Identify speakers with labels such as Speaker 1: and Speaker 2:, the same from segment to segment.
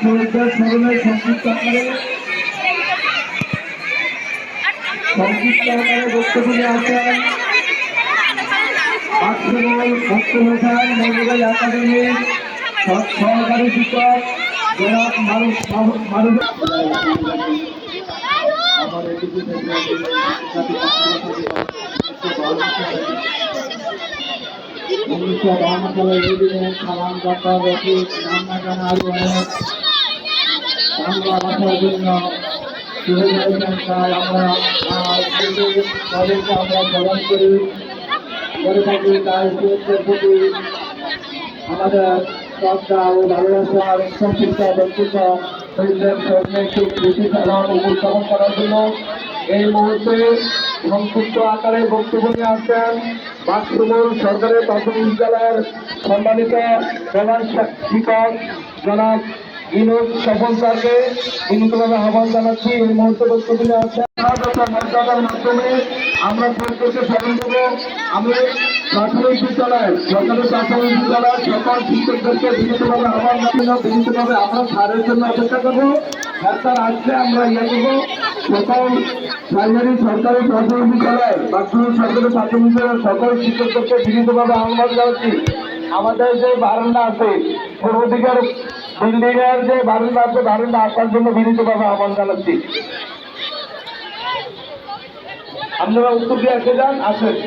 Speaker 1: শহীদদের স্মরণে সংক্ষিপ্ত আকারে বক্তব্য নিয়ে আসেন মুক্তমোহন মেডিকেল একাডেমির সহকারী শিক্ষক জনাব মারুফ। আমার এদিকে উনিশশো 52 সালে এই দিনে সালাম যাত্রা রফিক নাম না জানা আরো অনেক বাংলা ভাষার জন্য শুরু হয়েছেন। তাই আমরা তাদেরকে আমরা প্রদান করে থাকি। তাই প্রতি আমাদের শ্রদ্ধা ও ভালোবাসার সংক্ষিপ্ত বক্তব্য শহীদদের স্মরণে একটি বিশেষ আলোচনা উপস্থাপন করার জন্য এই মুহূর্তে সংক্ষিপ্ত আকারে বক্তব্য নিয়ে আসছেন বাক্সমুল সরকারি প্রাথমিক বিদ্যালয়ের সম্মানিত প্রধান শিক্ষক জনাব বিনোদ স্বপন স্যারকে বিনীতভাবে আহ্বান জানাচ্ছি। এই মুহূর্তে বক্তব্য নিয়ে আসছেন মর্যাদার মাধ্যমে আমরা প্রত্যেককে স্মরণ করব। আমি প্রাথমিক বিদ্যালয় সরকারি প্রাথমিক বিদ্যালয়ের সকল শিক্ষকদেরকে বিনীতভাবে আহ্বান জানানো বিনীতভাবে আমরা স্যারের জন্য অপেক্ষা করবো। স্যার আসলে আমরা করবো সকল প্রাইমারি সরকারি প্রাথমিক বিদ্যালয় বাক্সমুল সরকারি প্রাথমিক বিদ্যালয়ের সকল শিক্ষকদেরকে বিনীতভাবে আহ্বান জানাচ্ছি। আমাদের যে বারান্দা আছে পূর্ব দিকের বিল্ডিং এর যে বারান্দা আছে বারান্দা আসার জন্য বিনীতভাবে আহ্বান জানাচ্ছি। আপনারা উত্তর দিয়ে এসে যান, আসেন।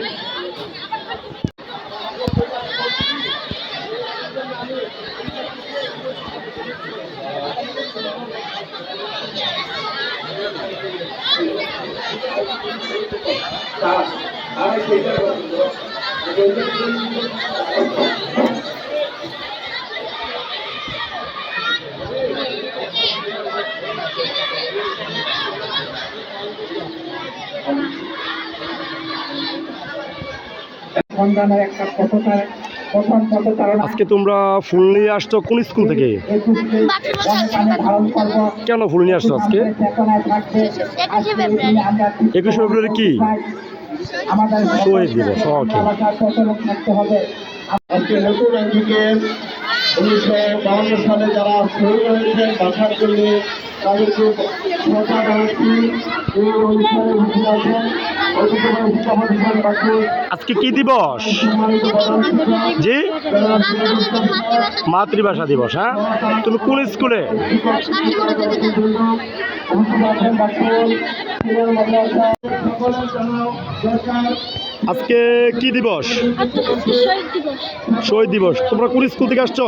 Speaker 2: আজকে তোমরা ফুল নিয়ে আসছো কোন স্কুল থেকে? কেন ফুল নিয়ে আসছো আজকে? 21 ফেব্রুয়ারি কি শহীদ দিবস?
Speaker 1: আজকে নতুন থেকে 1952 সালে যারা শহীদ হয়েছেন বাসার জন্য তাদেরকে শ্রদ্ধা জানাচ্ছি। এই অনুষ্ঠানে উপস্থিত আছেন
Speaker 2: আজকে কি দিবস? জি, মাতৃভাষা দিবস। হ্যাঁ, তুমি কোন স্কুলে? আজকে কি দিবস? শহীদ দিবস। তোমরা কোন স্কুল থেকে আসছো?